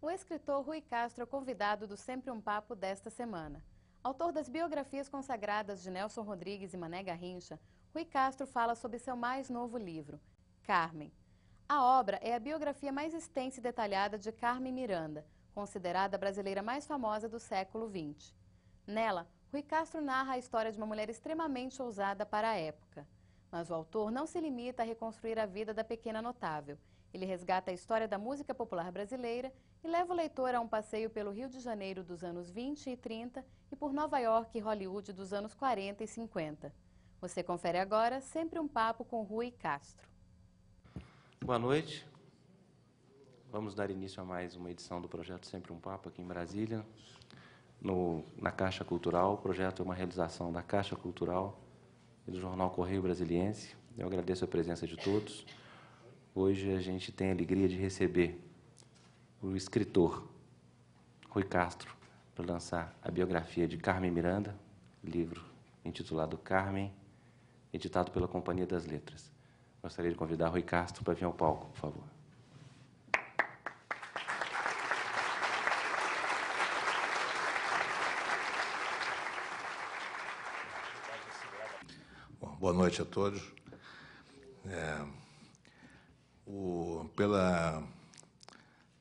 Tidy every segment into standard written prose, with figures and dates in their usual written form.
O escritor Rui Castro é convidado do Sempre um Papo desta semana. Autor das biografias consagradas de Nelson Rodrigues e Mané Garrincha, Rui Castro fala sobre seu mais novo livro, Carmen. A obra é a biografia mais extensa e detalhada de Carmen Miranda, considerada a brasileira mais famosa do século XX. Nela, Rui Castro narra a história de uma mulher extremamente ousada para a época. Mas o autor não se limita a reconstruir a vida da pequena notável. Ele resgata a história da música popular brasileira e leva o leitor a um passeio pelo Rio de Janeiro dos anos 20 e 30 e por Nova York e Hollywood dos anos 40 e 50. Você confere agora Sempre um Papo com Rui Castro. Boa noite. Vamos dar início a mais uma edição do projeto Sempre um Papo aqui em Brasília, na Caixa Cultural. O projeto é uma realização da Caixa Cultural e do Jornal Correio Brasiliense. Eu agradeço a presença de todos. Hoje a gente tem a alegria de receber o escritor Rui Castro para lançar a biografia de Carmen Miranda, livro intitulado Carmen, editado pela Companhia das Letras. Gostaria de convidar Rui Castro para vir ao palco, por favor. Bom, boa noite a todos.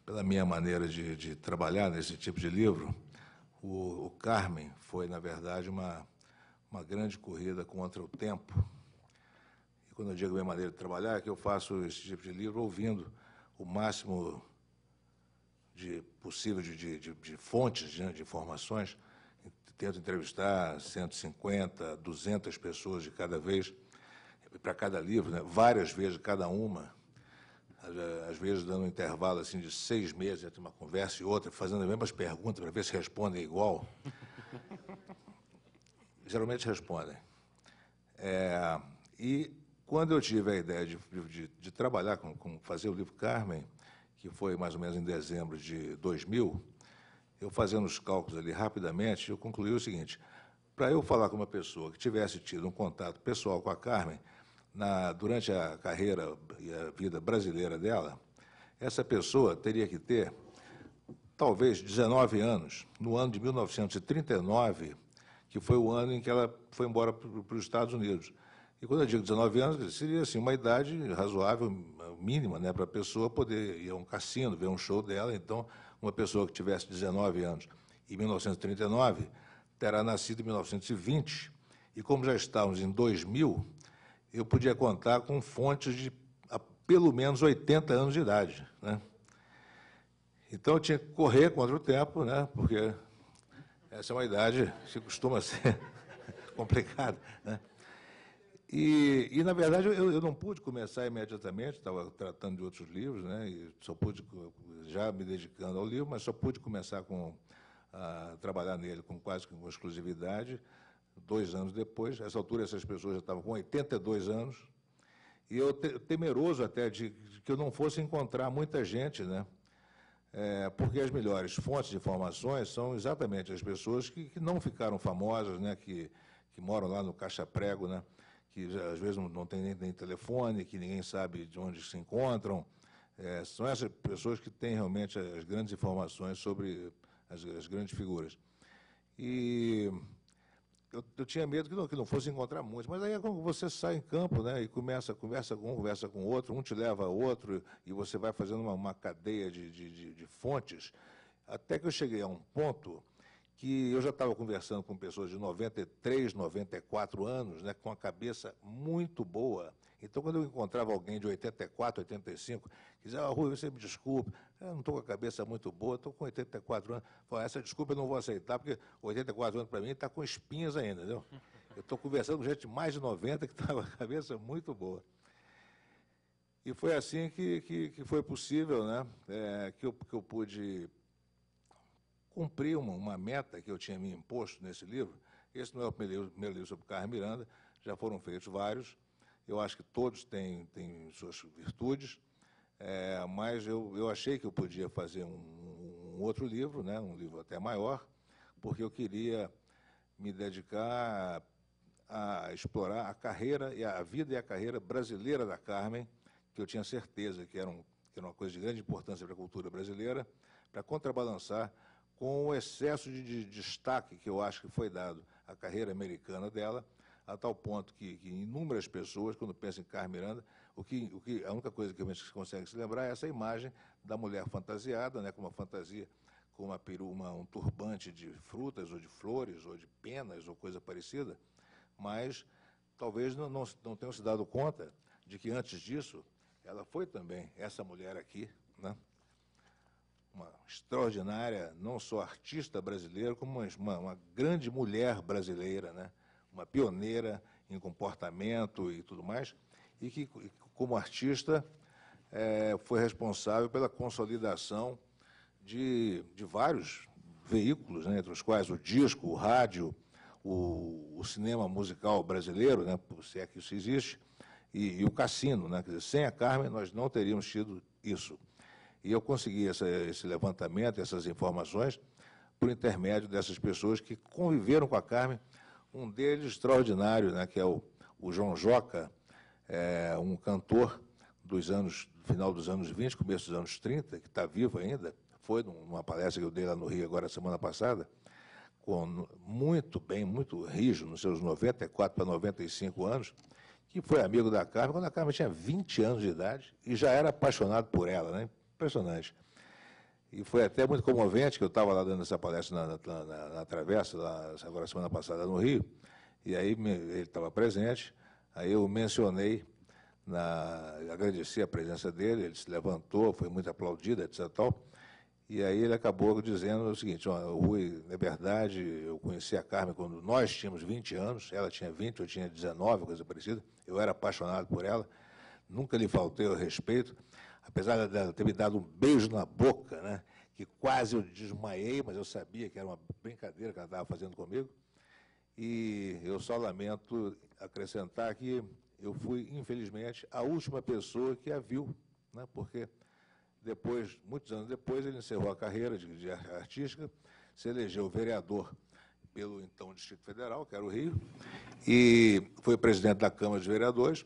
Pela minha maneira de trabalhar nesse tipo de livro, o Carmen foi, na verdade, uma grande corrida contra o tempo. E quando eu digo minha maneira de trabalhar, é que eu faço esse tipo de livro ouvindo o máximo possível de fontes, de informações. Tento entrevistar 150, 200 pessoas de cada vez, para cada livro, né? Várias vezes cada uma. Às vezes dando um intervalo assim, de 6 meses entre uma conversa e outra, fazendo as mesmas perguntas para ver se respondem igual. Geralmente respondem. E quando eu tive a ideia de trabalhar fazer o livro Carmen, que foi mais ou menos em dezembro de 2000, eu fazendo os cálculos ali rapidamente, eu concluí o seguinte: para eu falar com uma pessoa que tivesse tido um contato pessoal com a Carmen, durante a carreira e a vida brasileira dela, essa pessoa teria que ter, talvez, 19 anos, no ano de 1939, que foi o ano em que ela foi embora para os Estados Unidos. E quando eu digo 19 anos, seria assim, uma idade razoável, mínima, né, para a pessoa poder ir a um cassino, ver um show dela. Então, uma pessoa que tivesse 19 anos em 1939 terá nascido em 1920, e como já estávamos em 2000, eu podia contar com fontes de pelo menos 80 anos de idade, né? Então, eu tinha que correr contra o tempo, né, porque essa é uma idade que costuma ser complicada, né? E, na verdade, eu não pude começar imediatamente, estava tratando de outros livros, né, e só pude, já me dedicando ao livro, mas só pude começar a trabalhar nele quase com exclusividade 2 anos depois. Nessa altura, essas pessoas já estavam com 82 anos, e eu temeroso até de que eu não fosse encontrar muita gente, né, porque as melhores fontes de informações são exatamente as pessoas que não ficaram famosas, né, que moram lá no caixa-prego, né, que às vezes não tem nem telefone, que ninguém sabe de onde se encontram. São essas pessoas que têm realmente as grandes informações sobre as grandes figuras. E eu tinha medo que não fosse encontrar muitos, mas aí é quando você sai em campo, né, e conversa com um, conversa com outro, um te leva a outro, e você vai fazendo uma cadeia de fontes, até que eu cheguei a um ponto que eu já estava conversando com pessoas de 93, 94 anos, né, com a cabeça muito boa. Então, quando eu encontrava alguém de 84, 85, que dizia: Rui, você me desculpe, eu não estou com a cabeça muito boa, estou com 84 anos. Falei: essa desculpa eu não vou aceitar, porque 84 anos para mim está com espinhas ainda, entendeu? Eu estou conversando com gente de mais de 90 que está com a cabeça muito boa. E foi assim que foi possível, né, que eu pude cumprir uma meta que eu tinha me imposto nesse livro. Esse não é o primeiro livro sobre Carmen Miranda, já foram feitos vários. Eu acho que todos têm suas virtudes, mas eu achei que eu podia fazer um outro livro, né, um livro até maior, porque eu queria me dedicar a explorar a carreira, a vida e a carreira brasileira da Carmen, que eu tinha certeza que era uma coisa de grande importância para a cultura brasileira, para contrabalançar com o excesso de destaque que eu acho que foi dado à carreira americana dela, a tal ponto que inúmeras pessoas, quando pensam em Carmen Miranda, a única coisa que a gente consegue se lembrar é essa imagem da mulher fantasiada, né, com uma fantasia, com uma peru, um turbante de frutas, ou de flores, ou de penas, ou coisa parecida, mas talvez não tenham se dado conta de que, antes disso, ela foi também essa mulher aqui, né, uma extraordinária, não só artista brasileira, como uma grande mulher brasileira, né, uma pioneira em comportamento e tudo mais, e que, como artista, foi responsável pela consolidação de vários veículos, né, entre os quais o disco, o rádio, o cinema musical brasileiro, né, se é que isso existe, e o cassino, né, quer dizer, sem a Carmen nós não teríamos tido isso. E eu consegui esse levantamento, essas informações, por intermédio dessas pessoas que conviveram com a Carmen. Um deles extraordinário, né, que é o João Joca, um cantor final dos anos 20, começo dos anos 30, que está vivo ainda, foi numa palestra que eu dei lá no Rio agora, semana passada, muito bem, muito rijo, nos seus 94 para 95 anos, que foi amigo da Carmen, quando a Carmen tinha 20 anos de idade, e já era apaixonado por ela, né? Impressionante. E foi até muito comovente, que eu estava lá dando essa palestra na Travessa, agora semana passada no Rio, e aí ele estava presente, aí eu mencionei, agradeci a presença dele, ele se levantou, foi muito aplaudido, etc. Tal, e aí ele acabou dizendo o seguinte: Rui, na verdade, eu conheci a Carmen quando nós tínhamos 20 anos, ela tinha 20, eu tinha 19, coisa parecida, eu era apaixonado por ela, nunca lhe faltei ao respeito, apesar dela ter me dado um beijo na boca, né, que quase eu desmaiei, mas eu sabia que era uma brincadeira que ela estava fazendo comigo. E eu só lamento acrescentar que eu fui, infelizmente, a última pessoa que a viu, né, porque depois, muitos anos depois, ele encerrou a carreira de artística, se elegeu vereador pelo então Distrito Federal, que era o Rio, e foi presidente da Câmara dos Vereadores.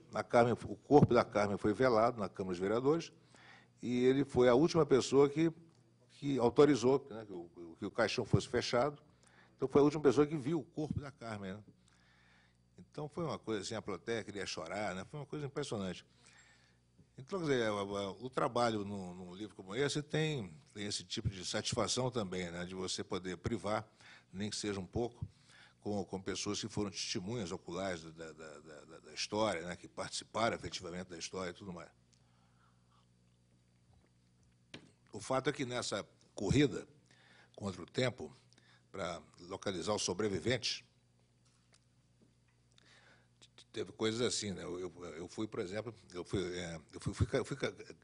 O corpo da Carmen foi velado na Câmara dos Vereadores, e ele foi a última pessoa que autorizou, né, que o caixão fosse fechado. Então, foi a última pessoa que viu o corpo da Carmen, né? Então, foi uma coisa assim, a plateia queria chorar, né? Foi uma coisa impressionante. Então, quer dizer, o trabalho num livro como esse tem esse tipo de satisfação também, né, de você poder privar, nem que seja um pouco, com pessoas que foram testemunhas oculares da história, né, que participaram efetivamente da história e tudo mais. O fato é que nessa corrida contra o tempo, para localizar os sobreviventes, teve coisas assim, né? Eu fui, por exemplo, fui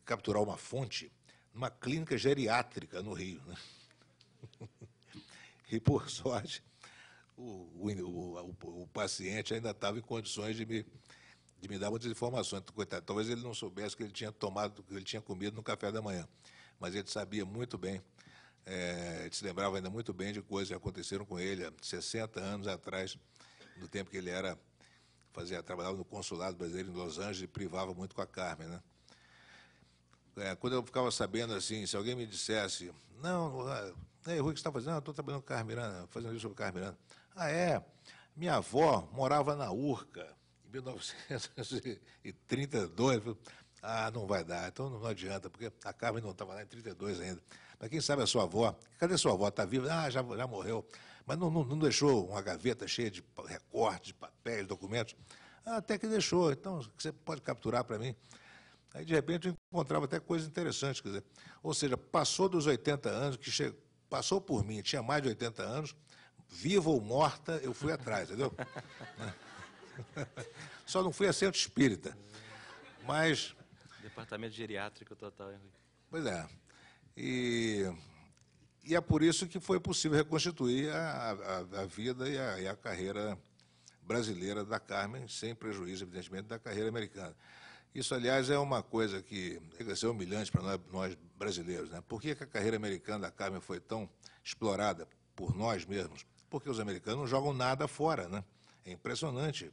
capturar uma fonte numa clínica geriátrica no Rio, né? E, por sorte, o paciente ainda estava em condições de me dar muitas informações. Coitado, talvez ele não soubesse que ele tinha comido no café da manhã, mas ele sabia muito bem, ele se lembrava ainda muito bem de coisas que aconteceram com ele há 60 anos atrás, no tempo que ele trabalhava no consulado brasileiro em Los Angeles e privava muito com a Carmen, né? Quando eu ficava sabendo assim, se alguém me dissesse, não, Rui, o que você está fazendo? Estou trabalhando com Carmen Miranda, fazendo isso sobre Carmen Miranda. Ah, é? Minha avó morava na Urca, em 1932. Ah, não vai dar, então não adianta, porque a Carmen não estava lá em 32 ainda. Mas quem sabe a sua avó? Cadê sua avó? Está viva? Ah, já morreu. Mas não deixou uma gaveta cheia de recortes, de papéis, documentos? Ah, até que deixou. Então, você pode capturar para mim? Aí, de repente, eu encontrava até coisas interessantes. Quer dizer, ou seja, passou dos 80 anos, passou por mim, tinha mais de 80 anos, viva ou morta, eu fui atrás, entendeu? Só não fui a centro espírita. Mas... Departamento geriátrico total, hein, Rui? Pois é. E é por isso que foi possível reconstituir a vida e a carreira brasileira da Carmen, sem prejuízo, evidentemente, da carreira americana. Isso, aliás, é uma coisa que chega a ser humilhante para nós brasileiros, né? Por que a carreira americana da Carmen foi tão explorada por nós mesmos? Porque os americanos não jogam nada fora, né? É impressionante.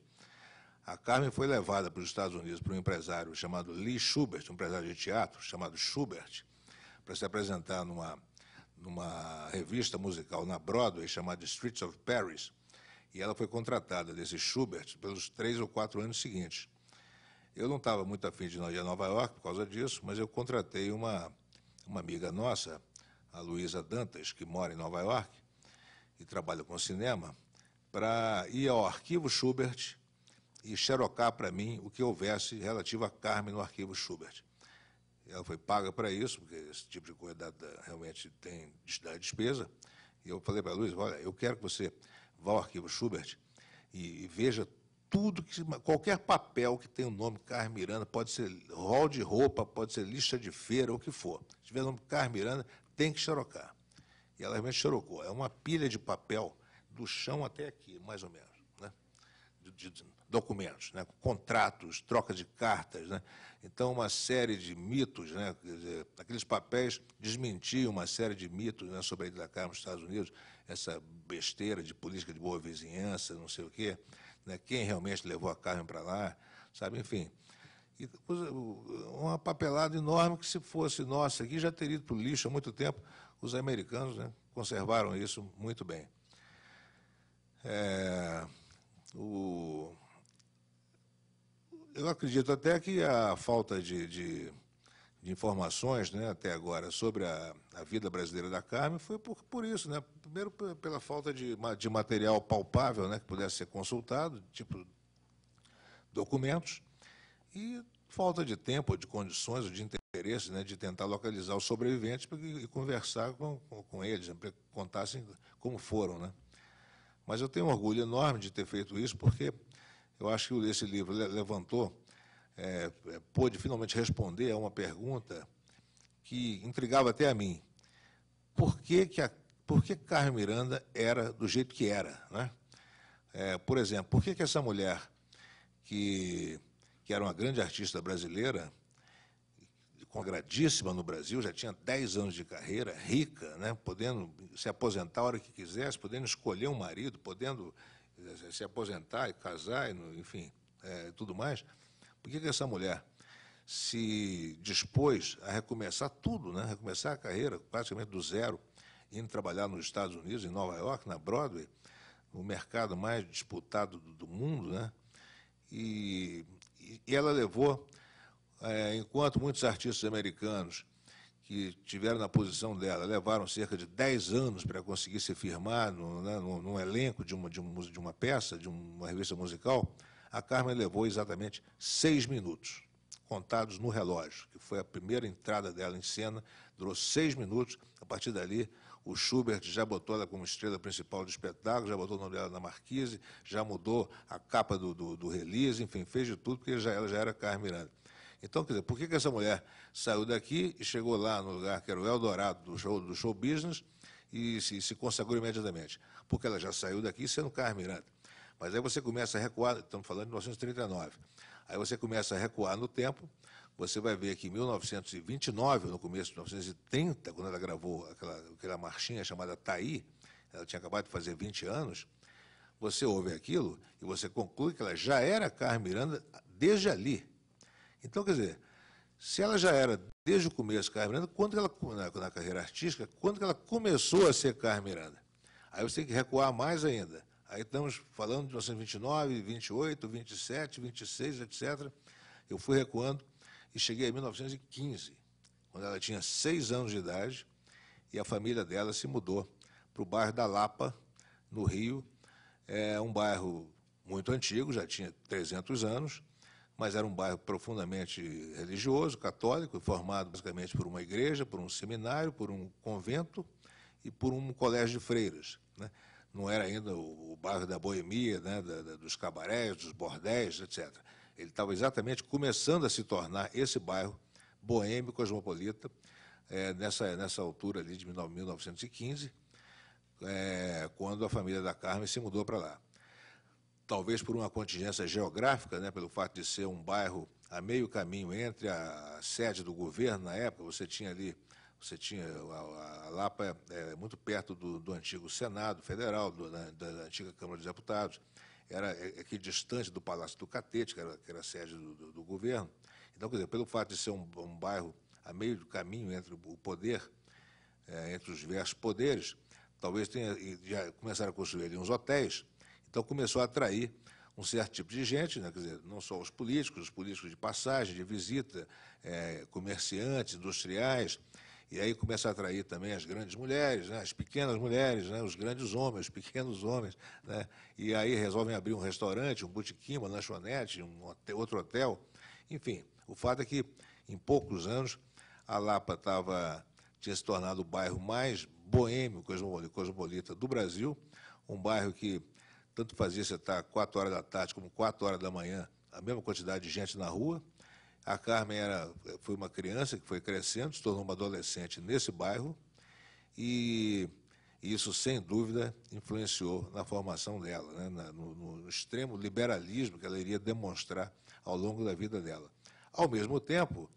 A Carmen foi levada para os Estados Unidos por um empresário chamado Lee Schubert, um empresário de teatro chamado Schubert, para se apresentar numa revista musical na Broadway chamada Streets of Paris, e ela foi contratada desse Schubert pelos 3 ou 4 anos seguintes. Eu não estava muito afim de ir a Nova York por causa disso, mas eu contratei uma amiga nossa, a Luísa Dantas, que mora em Nova York e trabalha com cinema, para ir ao arquivo Schubert e xerocar para mim o que houvesse relativo a Carmen no arquivo Schubert. Ela foi paga para isso, porque esse tipo de coisa realmente tem dá despesa. E eu falei para a Luísa, olha, eu quero que você vá ao arquivo Schubert e veja tudo, qualquer papel que tem o nome Carmen Miranda, pode ser rol de roupa, pode ser lista de feira, o que for. Se tiver o nome Carmen Miranda, tem que xerocar. E ela realmente xerocou. É uma pilha de papel do chão até aqui, mais ou menos, né? de documentos, né? Contratos, troca de cartas, né? Então, uma série de mitos, né? Quer dizer, aqueles papéis desmentiam uma série de mitos, né, sobre a Ilha da Carmen nos Estados Unidos, essa besteira de política de boa vizinhança, não sei o quê, né? Quem realmente levou a Carmen para lá, sabe? Enfim, e uma papelada enorme que, se fosse nossa aqui, já teria ido para o lixo há muito tempo. Os americanos, né, conservaram isso muito bem. Eu acredito até que a falta de informações, né, até agora sobre a vida brasileira da Carmen foi por isso, né? Primeiro, pela falta de material palpável, né, que pudesse ser consultado, tipo documentos, e falta de tempo, de condições, de interesse, né, de tentar localizar os sobreviventes e conversar com eles, né, para que contassem como foram, né? Mas eu tenho um orgulho enorme de ter feito isso, porque eu acho que esse livro levantou, pôde finalmente responder a uma pergunta que intrigava até a mim. Por que Carmen Miranda era do jeito que era, né? Por exemplo, por que essa mulher, que era uma grande artista brasileira, consagradíssima no Brasil, já tinha 10 anos de carreira, rica, né, podendo se aposentar a hora que quisesse, podendo escolher um marido, podendo se aposentar e casar, enfim, tudo mais. Por que essa mulher se dispôs a recomeçar tudo, né, recomeçar a carreira praticamente do zero, indo trabalhar nos Estados Unidos, em Nova York, na Broadway, no mercado mais disputado do mundo, né? E ela levou, enquanto muitos artistas americanos que tiveram na posição dela levaram cerca de 10 anos para conseguir se firmar num elenco de uma peça, de uma revista musical, a Carmen levou exatamente 6 minutos, contados no relógio, que foi a primeira entrada dela em cena, durou 6 minutos. A partir dali, o Schubert já botou ela como estrela principal do espetáculo, já botou o nome dela na marquise, já mudou a capa do release, enfim, fez de tudo, porque ela já era Carmen Miranda. Então, quer dizer, por que essa mulher saiu daqui e chegou lá no lugar que era o Eldorado do show business e se consagrou imediatamente? Porque ela já saiu daqui sendo Carmen Miranda. Mas aí você começa a recuar, estamos falando de 1939, aí você começa a recuar no tempo, você vai ver que em 1929, no começo de 1930, quando ela gravou aquela marchinha chamada Taí, ela tinha acabado de fazer 20 anos, você ouve aquilo e você conclui que ela já era Carmen Miranda desde ali. Então, quer dizer, se ela já era desde o começo Carmen Miranda, quando ela, na carreira artística, quando ela começou a ser Carmen Miranda? Aí você tem que recuar mais ainda. Aí estamos falando de 1929, 28, 27, 26, etc. Eu fui recuando e cheguei em 1915, quando ela tinha 6 anos de idade, e a família dela se mudou para o bairro da Lapa, no Rio. É um bairro muito antigo, já tinha 300 anos, mas era um bairro profundamente religioso, católico, formado basicamente por uma igreja, por um seminário, por um convento e por um colégio de freiras, né? Não era ainda o bairro da boemia, né, dos cabarés, dos bordéis, etc. Ele estava exatamente começando a se tornar esse bairro boêmio, cosmopolita, nessa altura ali de 1915, quando a família da Carmen se mudou para lá. Talvez por uma contingência geográfica, né, pelo fato de ser um bairro a meio caminho entre a sede do governo na época, você tinha a Lapa muito perto do antigo Senado Federal, da antiga Câmara dos Deputados, era aqui distante do Palácio do Catete, que era a sede do governo. Então, quer dizer, pelo fato de ser um bairro a meio do caminho entre o poder entre os diversos poderes, talvez já começaram a construir ali uns hotéis, então começou a atrair um certo tipo de gente, né? Quer dizer, não só os políticos de passagem, de visita, comerciantes, industriais, e aí começa a atrair também as grandes mulheres, né? As pequenas mulheres, né? Os grandes homens, os pequenos homens, né? E aí resolvem abrir um restaurante, um botequim, uma lanchonete, outro hotel. Enfim, o fato é que, em poucos anos, a Lapa tinha se tornado o bairro mais boêmio, cosmopolita do Brasil, um bairro que tanto fazia você estar 4 horas da tarde como 4 horas da manhã, a mesma quantidade de gente na rua. A Carmen foi uma criança que foi crescendo, se tornou uma adolescente nesse bairro, e isso, sem dúvida, influenciou na formação dela, né, no extremo liberalismo que ela iria demonstrar ao longo da vida dela. Ao mesmo tempo,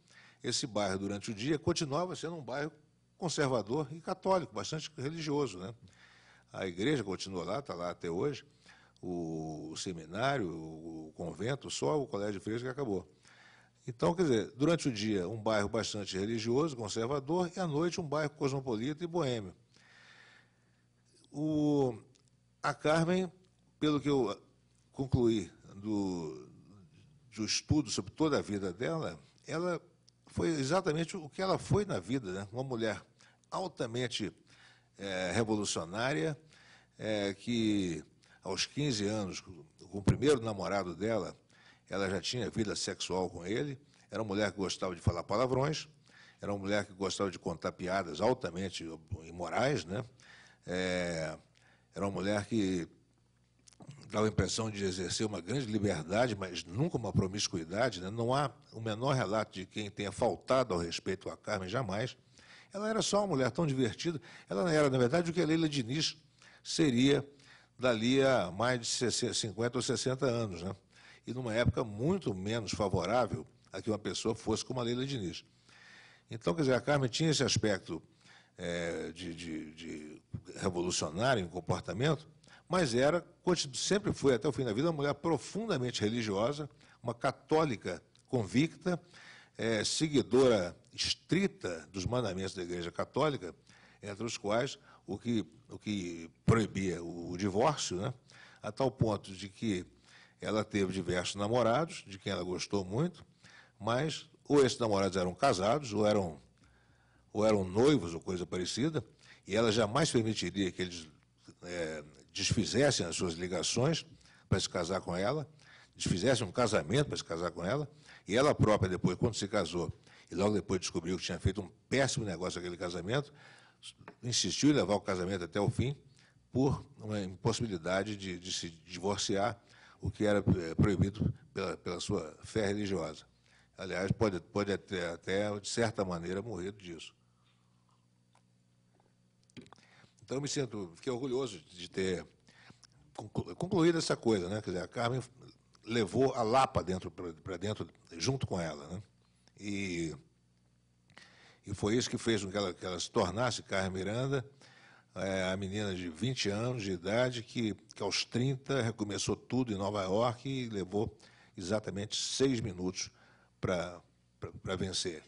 esse bairro, durante o dia, continuava sendo um bairro conservador e católico, bastante religioso, né? A igreja continua lá, está lá até hoje, o seminário, o convento, só o colégio de freiras que acabou. Então, quer dizer, durante o dia, um bairro bastante religioso, conservador, e à noite, um bairro cosmopolita e boêmio. A Carmen, pelo que eu concluí do estudo sobre toda a vida dela, ela foi exatamente o que ela foi na vida, né? Uma mulher altamente revolucionária, que aos 15 anos, com o primeiro namorado dela, ela já tinha vida sexual com ele, era uma mulher que gostava de falar palavrões, era uma mulher que gostava de contar piadas altamente imorais, né? Era uma mulher que dava a impressão de exercer uma grande liberdade, mas nunca uma promiscuidade, né? Não há o menor relato de quem tenha faltado ao respeito à Carmen, jamais. Ela era só uma mulher tão divertida. Ela era, na verdade, o que a Leila Diniz seria dali a mais de 50 ou 60 anos, né? E numa época muito menos favorável a que uma pessoa fosse como a Leila Diniz. Então, quer dizer, a Carmen tinha esse aspecto de revolucionário em comportamento, mas sempre foi, até o fim da vida, uma mulher profundamente religiosa, uma católica convicta, seguidora estrita dos mandamentos da Igreja Católica, entre os quais o que proibia o divórcio, né, a tal ponto de que ela teve diversos namorados, de quem ela gostou muito, mas ou esses namorados eram casados, ou eram noivos, ou coisa parecida, e ela jamais permitiria que eles desfizessem as suas ligações para se casar com ela, desfizessem um casamento para se casar com ela, e ela própria, depois, quando se casou, e logo depois descobriu que tinha feito um péssimo negócio aquele casamento, insistiu em levar o casamento até o fim por uma impossibilidade de se divorciar, o que era proibido pela sua fé religiosa. Aliás, pode até, de certa maneira, morrer disso. Então, fiquei orgulhoso de ter concluído essa coisa, né? Quer dizer, a Carmen levou a Lapa para dentro, junto com ela, né? E foi isso que fez com que ela se tornasse Carmen Miranda, a menina de 20 anos de idade, que aos 30 recomeçou tudo em Nova York e levou exatamente 6 minutos para vencer.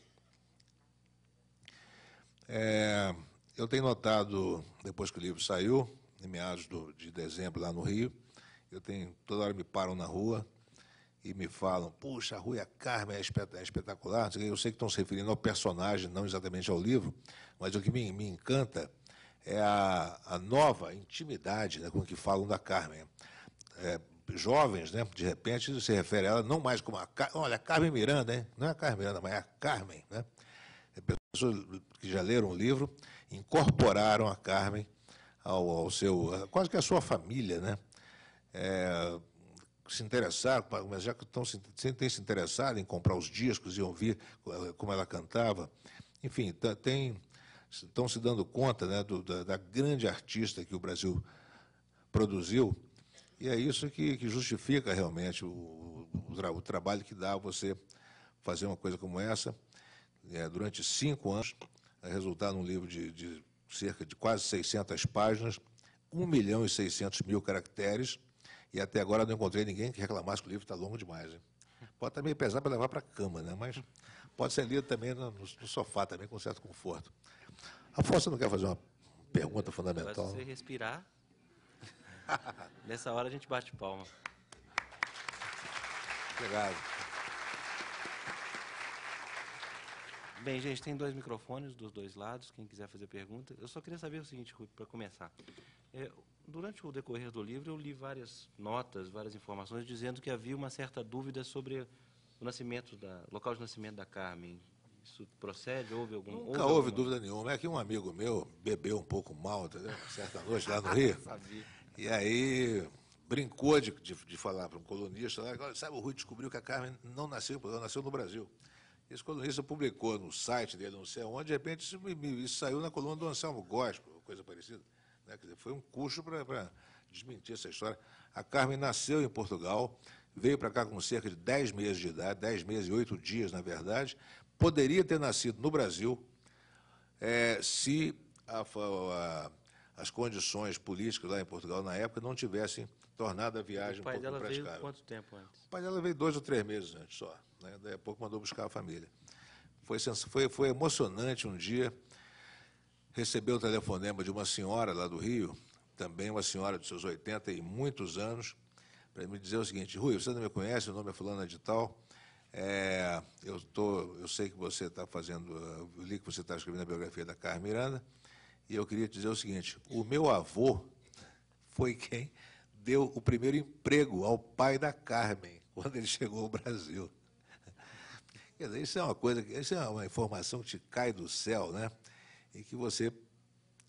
Eu tenho notado, depois que o livro saiu, em meados de dezembro, lá no Rio, toda hora me param na rua e me falam, puxa, a Rua Carmen é espetacular. Eu sei que estão se referindo ao personagem, não exatamente ao livro, mas o que me encanta é a nova intimidade, né, com que falam da Carmen. Jovens, né, de repente, se refere a ela não mais como olha, a Carmen Miranda, hein? Não é a Carmen Miranda, mas é a Carmen, né? Pessoas que já leram o livro incorporaram a Carmen ao seu, quase que a sua família, né? Se interessaram, mas já que têm se interessado em comprar os discos e ouvir como ela cantava, enfim, estão se dando conta, né, da grande artista que o Brasil produziu, e é isso que justifica realmente o trabalho que dá a você fazer uma coisa como essa, durante 5 anos, resultar num livro de cerca de quase 600 páginas, 1.600.000 caracteres, e até agora não encontrei ninguém que reclamasse que o livro está longo demais, hein? Pode também pesar para levar para a cama, né? Mas pode ser lido também no sofá, também com certo conforto. Afonso não quer fazer uma pergunta fundamental? Se você respirar, nessa hora a gente bate palma. Obrigado. Bem, gente, tem 2 microfones dos 2 lados, quem quiser fazer pergunta. Eu só queria saber o seguinte, Rui, para começar. Durante o decorrer do livro, eu li várias notas, várias informações, dizendo que havia uma certa dúvida sobre o local de nascimento da Carmen. Isso procede? Nunca houve dúvida nenhuma. É que um amigo meu bebeu um pouco mal, entendeu? Certa noite lá no Rio. E aí brincou de falar para um colunista lá, sabe, o Rui descobriu que a Carmen não nasceu em Portugal, nasceu no Brasil. Esse colunista publicou no site dele, não sei onde, de repente isso saiu na coluna do Anselmo Gospel, coisa parecida. Né? Quer dizer, foi um custo para desmentir essa história. A Carmen nasceu em Portugal, veio para cá com cerca de 10 meses de idade, 10 meses e 8 dias, na verdade. Poderia ter nascido no Brasil se as condições políticas lá em Portugal, na época, não tivessem tornado a viagem um pouco impraticável. O pai dela veio quanto tempo antes? O pai dela veio 2 ou 3 meses antes só. Né? Daí a pouco mandou buscar a família. Foi emocionante um dia receber o telefonema de uma senhora lá do Rio, também uma senhora de seus 80 e muitos anos, para me dizer o seguinte: Rui, você não me conhece, o nome é fulana de tal, eu sei que você está fazendo, eu li que você está escrevendo a biografia da Carmen Miranda, e eu queria te dizer o seguinte: o meu avô foi quem deu o primeiro emprego ao pai da Carmen, quando ele chegou ao Brasil. Quer dizer, isso é uma informação que te cai do céu, né? E que você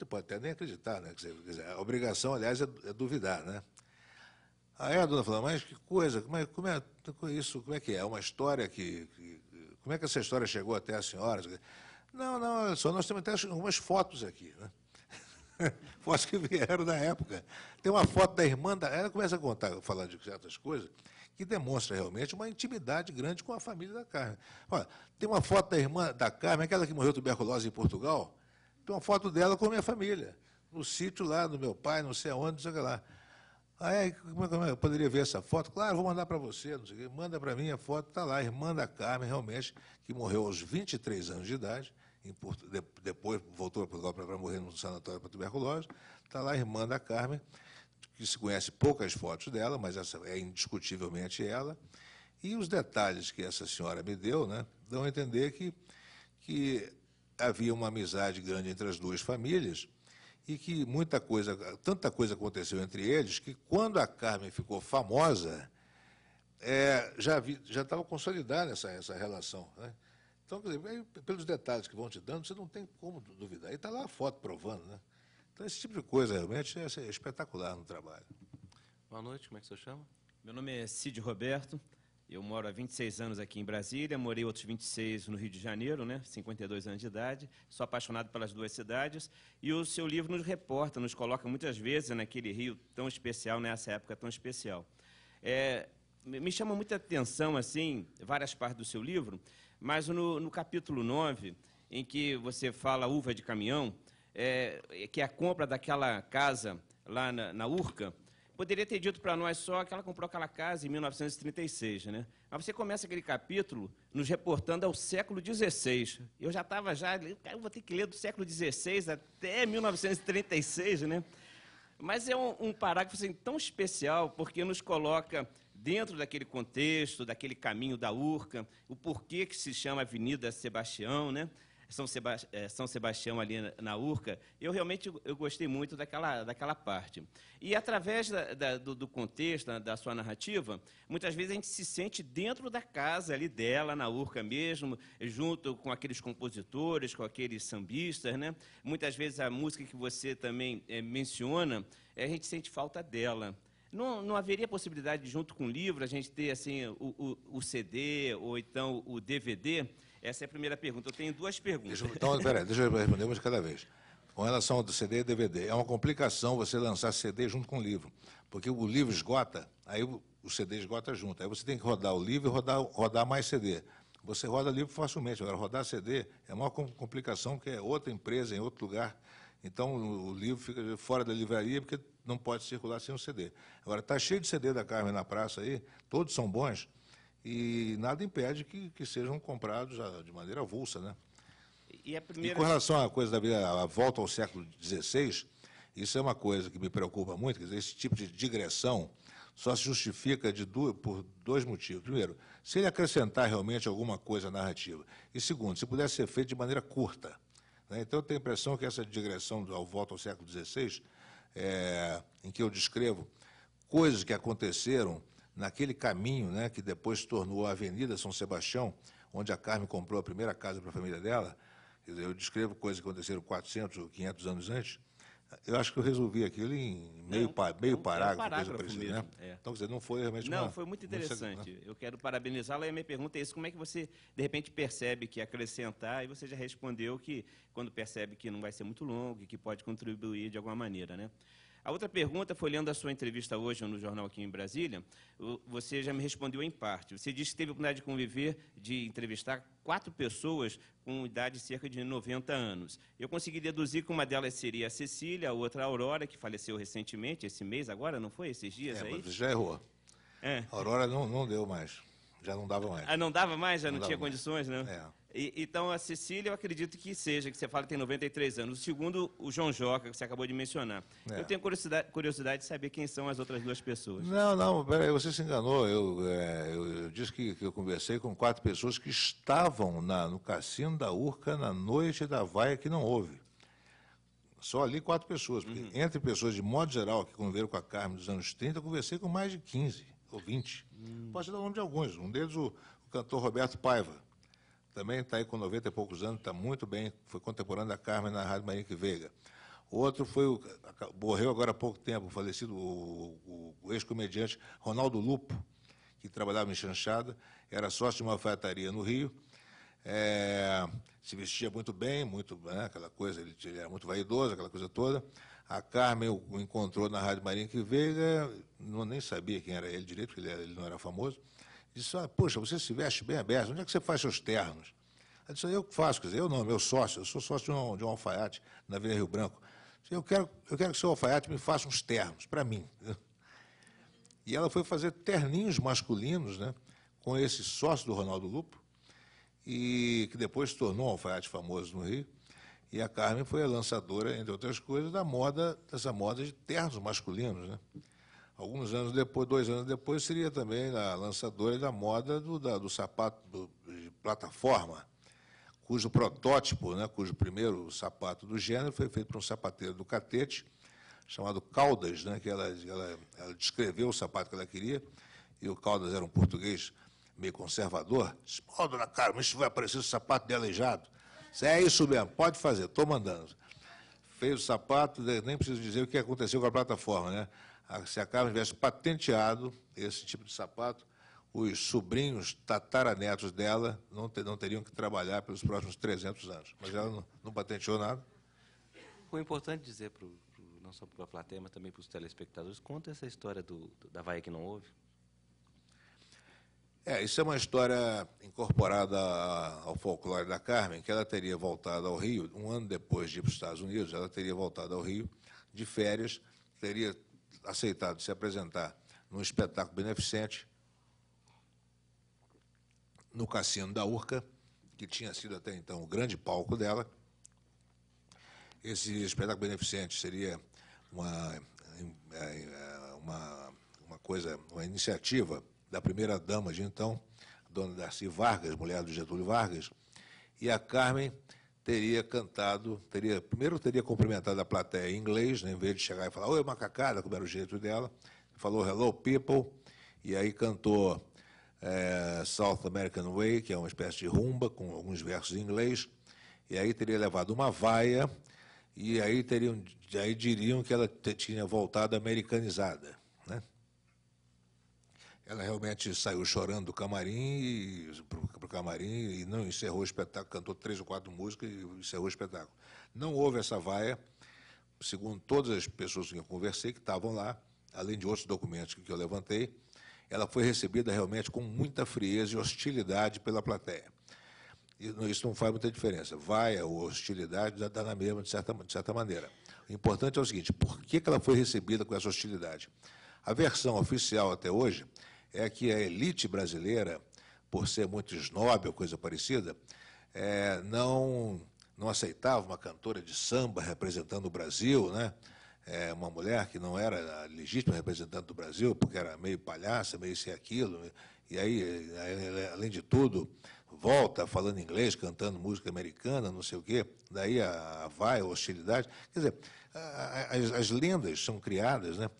pode até nem acreditar, né? Quer dizer, a obrigação, aliás, é duvidar, né? Aí a dona falou, mas que coisa, como é isso, como é que é? É uma história como é que essa história chegou até a senhora? Não, olha só, nós temos até algumas fotos aqui, né? Fotos que vieram da época. Tem uma foto da irmã ela começa a falar de certas coisas que demonstra realmente uma intimidade grande com a família da Carmen. Olha, tem uma foto da irmã da Carmen, aquela que morreu de tuberculose em Portugal, tem uma foto dela com a minha família, no sítio lá do meu pai, não sei aonde, não sei o que lá. Aí, como é que eu poderia ver essa foto? Claro, vou mandar para você, não sei o quê. Manda para mim a foto, está lá, a irmã da Carmen, realmente, que morreu aos 23 anos de idade, depois voltou para Portugal para morrer num sanatório para tuberculose, está lá a irmã da Carmen, que se conhece poucas fotos dela, mas essa é indiscutivelmente ela, e os detalhes que essa senhora me deu, né, dão a entender que havia uma amizade grande entre as duas famílias, e que tanta coisa aconteceu entre eles, que quando a Carmen ficou famosa, já estava consolidada essa relação. Né? Então, quer dizer, pelos detalhes que vão te dando, você não tem como duvidar. E está lá a foto provando. Né? Então, esse tipo de coisa realmente é espetacular no trabalho. Boa noite, como é que você chama? Meu nome é Cid Roberto. Eu moro há 26 anos aqui em Brasília, morei outros 26 no Rio de Janeiro, né, 52 anos de idade, sou apaixonado pelas duas cidades, e o seu livro nos reporta, nos coloca muitas vezes naquele Rio tão especial, nessa época tão especial. Me chama muita atenção, assim, várias partes do seu livro, mas no capítulo 9, em que você fala uva de caminhão, que é a compra daquela casa lá na Urca, poderia ter dito para nós só que ela comprou aquela casa em 1936, né? Mas você começa aquele capítulo nos reportando ao século XVI. Eu já estava eu vou ter que ler do século XVI até 1936, né? Mas é um parágrafo assim, tão especial, porque nos coloca dentro daquele contexto, daquele caminho da Urca, o porquê que se chama Avenida Sebastião, né? São Sebastião ali na Urca, eu realmente gostei muito daquela parte. E através do contexto, da sua narrativa, muitas vezes a gente se sente dentro da casa ali dela, na Urca mesmo, junto com aqueles compositores, com aqueles sambistas, né? Muitas vezes a música que você também menciona, a gente sente falta dela. Não haveria possibilidade, junto com o livro, a gente ter assim, o CD ou então o DVD? Essa é a primeira pergunta. Eu tenho duas perguntas. Deixa eu responder uma de cada vez. Com relação ao CD e DVD, é uma complicação você lançar CD junto com o livro, porque o livro esgota, aí o CD esgota junto. Aí você tem que rodar o livro e rodar mais CD. Você roda livro facilmente, agora rodar CD é uma complicação, que é outra empresa, em outro lugar. Então o livro fica fora da livraria, porque não pode circular sem o CD. Agora, está cheio de CD da Carmen na praça aí, todos são bons, e nada impede que sejam comprados de maneira avulsa, né? E a E primeira... com relação à coisa a volta ao século XVI, isso é uma coisa que me preocupa muito, quer dizer, esse tipo de digressão só se justifica por dois motivos. Primeiro, se ele acrescentar realmente alguma coisa narrativa. E segundo, se pudesse ser feito de maneira curta. Né? Então, eu tenho a impressão que essa digressão ao volta ao século XVI, em que eu descrevo coisas que aconteceram naquele caminho, né, que depois se tornou a Avenida São Sebastião, onde a Carmen comprou a primeira casa para a família dela. Quer dizer, eu descrevo coisas que aconteceram 400 ou 500 anos antes. Eu acho que eu resolvi aquilo em meio parágrafo, coisa parecida, mesmo, né? é. Então, quer dizer, não foi realmente Não, uma... foi muito interessante. Eu quero parabenizá-la, e a minha pergunta é isso: como é que você, de repente, percebe que acrescentar, e você já respondeu que quando percebe que não vai ser muito longo e que pode contribuir de alguma maneira, né? A outra pergunta foi, lendo a sua entrevista hoje no jornal aqui em Brasília, você já me respondeu em parte. Você disse que teve a oportunidade de conviver, de entrevistar 4 pessoas com idade de cerca de 90 anos. Eu consegui deduzir que uma delas seria a Cecília, a outra a Aurora, que faleceu recentemente, esse mês agora, não foi? Esses dias aí? Mas você já errou. É. A Aurora não deu mais. Já não dava mais. Ah, não dava mais? Já não tinha mais. condições, né? É. Então, a Cecília, eu acredito que seja, que você fala que tem 93 anos. O segundo, o João Joca, que você acabou de mencionar. Eu tenho curiosidade de saber quem são as outras 2 pessoas. Não, peraí, você se enganou. Eu disse que eu conversei com 4 pessoas que estavam no cassino da Urca na noite da vaia que não houve. Só ali 4 pessoas, porque entre pessoas, de modo geral, que conviveram com a Carmen dos anos 30, eu conversei com mais de 15 ou 20. Posso dar o nome de alguns. Um deles, o cantor Roberto Paiva. Também está aí com 90 e poucos anos, está muito bem, foi contemporâneo da Carmen na Rádio Marinque Veiga. Outro foi, morreu agora há pouco tempo, o falecido, o ex-comediante Ronaldo Lupo, que trabalhava em chanchada, era sócio de uma alfaiataria no Rio, se vestia muito bem, né, aquela coisa, ele era muito vaidoso, aquela coisa toda. A Carmen o encontrou na Rádio Marinque Veiga, nem sabia quem era ele direito, porque ele não era famoso. Disse, poxa, você se veste bem aberto, onde é que você faz seus ternos? Ela disse, eu que faço, quer dizer, eu não, meu sócio, eu sou sócio de um alfaiate na Avenida Rio Branco. Disse, eu quero que o seu alfaiate me faça uns ternos, para mim. E ela foi fazer terninhos masculinos, né, com esse sócio do Ronaldo Lupo, e que depois se tornou um alfaiate famoso no Rio. E a Carmen foi a lançadora, entre outras coisas, dessa moda de ternos masculinos, né? Alguns anos depois, 2 anos depois, seria também a lançadora da moda do sapato de plataforma, cujo protótipo, né, cujo primeiro sapato do gênero foi feito por um sapateiro do Catete, chamado Caldas, né, que ela descreveu o sapato que ela queria, e o Caldas era um português meio conservador. Disse, dona Carmen, isso vai parecer sapato de aleijado. Disse, é isso mesmo, pode fazer, estou mandando. Fez o sapato, nem preciso dizer o que aconteceu com a plataforma, né? Se a Carmen tivesse patenteado esse tipo de sapato, os sobrinhos tataranetos dela não teriam que trabalhar pelos próximos 300 anos. Mas ela não patenteou nada. Foi importante dizer, não só para a plateia, mas também para os telespectadores, conta essa história da vaia que não houve. Isso é uma história incorporada ao folclore da Carmen, que ela teria voltado ao Rio, um ano depois de ir para os Estados Unidos, ela teria voltado ao Rio de férias, teria aceitado se apresentar num espetáculo beneficente no Cassino da Urca, que tinha sido até então o grande palco dela. Esse espetáculo beneficente seria uma iniciativa da primeira-dama de então, a dona Darcy Vargas, mulher do Getúlio Vargas, e a Carmen teria cantado, primeiro teria cumprimentado a plateia em inglês, né, em vez de chegar e falar, oi, macacada, como era o jeito dela, falou hello, people, e aí cantou South American Way, que é uma espécie de rumba, com alguns versos em inglês, e aí teria levado uma vaia, e aí diriam que ela tinha voltado americanizada, né? Ela realmente saiu chorando do camarim para o camarim e não encerrou o espetáculo, cantou 3 ou 4 músicas e encerrou o espetáculo. Não houve essa vaia, segundo todas as pessoas que eu conversei, que estavam lá, além de outros documentos que eu levantei, ela foi recebida realmente com muita frieza e hostilidade pela plateia. E isso não faz muita diferença. Vaia ou hostilidade dá na mesma, de certa maneira. O importante é o seguinte, por que ela foi recebida com essa hostilidade? A versão oficial até hoje é que a elite brasileira, por ser muito esnobe ou coisa parecida, não não aceitava uma cantora de samba representando o Brasil, né? Uma mulher que não era a legítima representante do Brasil, porque era meio palhaça, meio isso e aquilo, e aí, além de tudo, volta falando inglês, cantando música americana, não sei o quê, daí a vai, a hostilidade. Quer dizer, as lendas são criadas, né?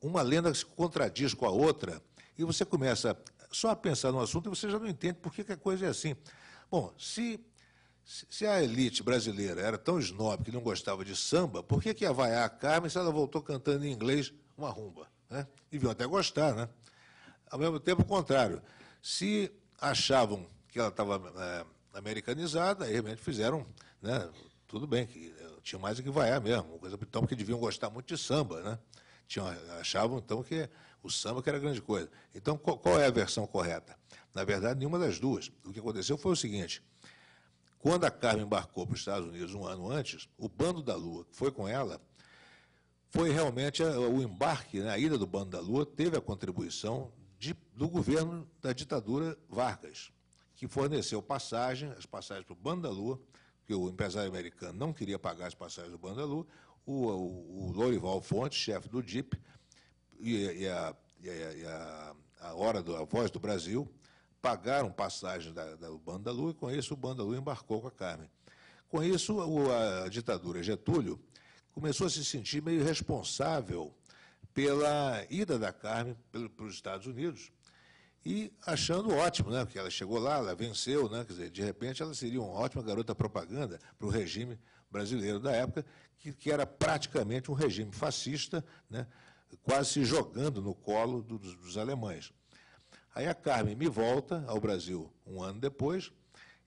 Uma lenda se contradiz com a outra, e você começa só a pensar no assunto e você já não entende por que a coisa é assim. Bom, se a elite brasileira era tão snob que não gostava de samba, por que ia vaiar a Carmen se ela voltou cantando em inglês uma rumba? Né? Deviam até gostar, né? Ao mesmo tempo, o contrário. Se achavam que ela estava americanizada, aí realmente fizeram, né? Tudo bem, que tinha mais do que vaiar mesmo, então, porque deviam gostar muito de samba, né? Achavam, então, que o samba que era grande coisa. Então, qual é a versão correta? Na verdade, nenhuma das duas. O que aconteceu foi o seguinte: quando a Carmen embarcou para os Estados Unidos um ano antes, o Bando da Lua, que foi com ela, foi realmente o embarque, né, a ida do Bando da Lua, teve a contribuição do governo da ditadura Vargas, que forneceu as passagens para o Bando da Lua, porque o empresário americano não queria pagar as passagens do Bando da Lua, o Lorival Fontes, chefe do DIP, e a Voz do Brasil, pagaram passagem do Bando da Lua, e com isso o Bando da Lua embarcou com a Carmen. Com isso, a ditadura Getúlio começou a se sentir meio responsável pela ida da Carmen para os Estados Unidos, e achando ótimo, né, porque ela chegou lá, ela venceu, né, quer dizer, de repente ela seria uma ótima garota propaganda para o regime brasileiro da época, que era praticamente um regime fascista, né, quase se jogando no colo dos alemães. Aí a Carmen me volta ao Brasil um ano depois,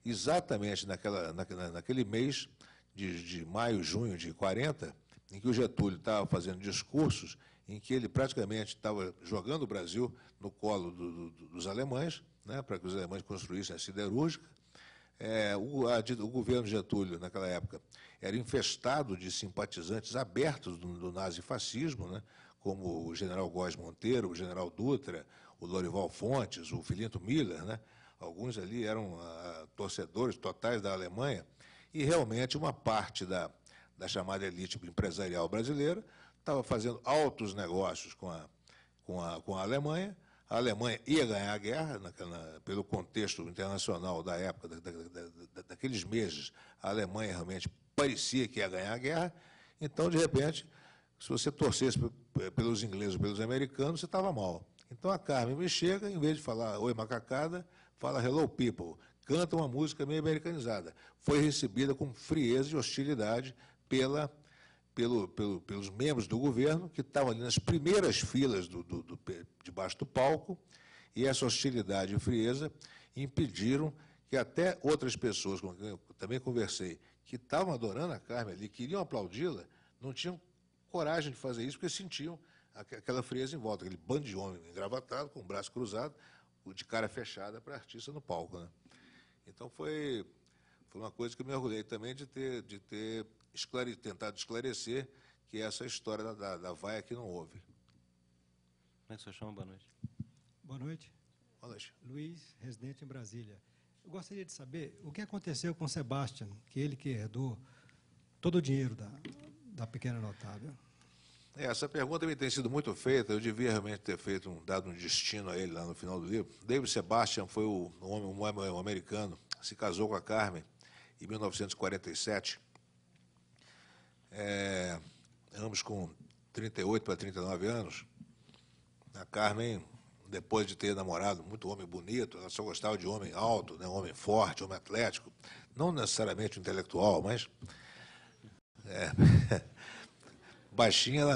exatamente naquele mês de maio, junho de 40, em que o Getúlio estava fazendo discursos em que ele praticamente estava jogando o Brasil no colo dos alemães, né, para que os alemães construíssem a siderúrgica. O governo Getúlio, naquela época, era infestado de simpatizantes abertos do nazifascismo, né, como o general Góes Monteiro, o general Dutra, o Lorival Fontes, o Filinto Miller, né? Alguns ali eram torcedores totais da Alemanha, e realmente uma parte da chamada elite empresarial brasileira estava fazendo altos negócios com a Alemanha. A Alemanha ia ganhar a guerra, pelo contexto internacional da época, daqueles meses, a Alemanha realmente parecia que ia ganhar a guerra. Então, de repente, se você torcesse pelos ingleses ou pelos americanos, você estava mal. Então a Carmen me chega, em vez de falar oi macacada, fala hello people, canta uma música meio americanizada. Foi recebida com frieza e hostilidade pelos membros do governo, que estavam ali nas primeiras filas debaixo do palco, e essa hostilidade e frieza impediram que até outras pessoas com quem eu também conversei, que estavam adorando a Carmen ali, queriam aplaudi-la, não tinham coragem de fazer isso, porque sentiam aquela frieza em volta, aquele bando de homem engravatado, com o braço cruzado, de cara fechada para artista no palco, né? Então foi uma coisa que eu me orgulhei também de ter tentado esclarecer que essa história da vaia que não houve. Como é que o senhor chama? Boa noite. Boa noite. Boa noite. Luiz, residente em Brasília. Eu gostaria de saber o que aconteceu com Sebastian, que herdou todo o dinheiro da Pequena Notável. Essa pergunta me tem sido muito feita, eu devia realmente ter dado um destino a ele lá no final do livro. David Sebastian foi um homem americano, se casou com a Carmen em 1947, ambos com 38 para 39 anos. A Carmen, depois de ter namorado muito homem bonito, ela só gostava de homem alto, né, homem forte, homem atlético, não necessariamente intelectual, mas baixinha,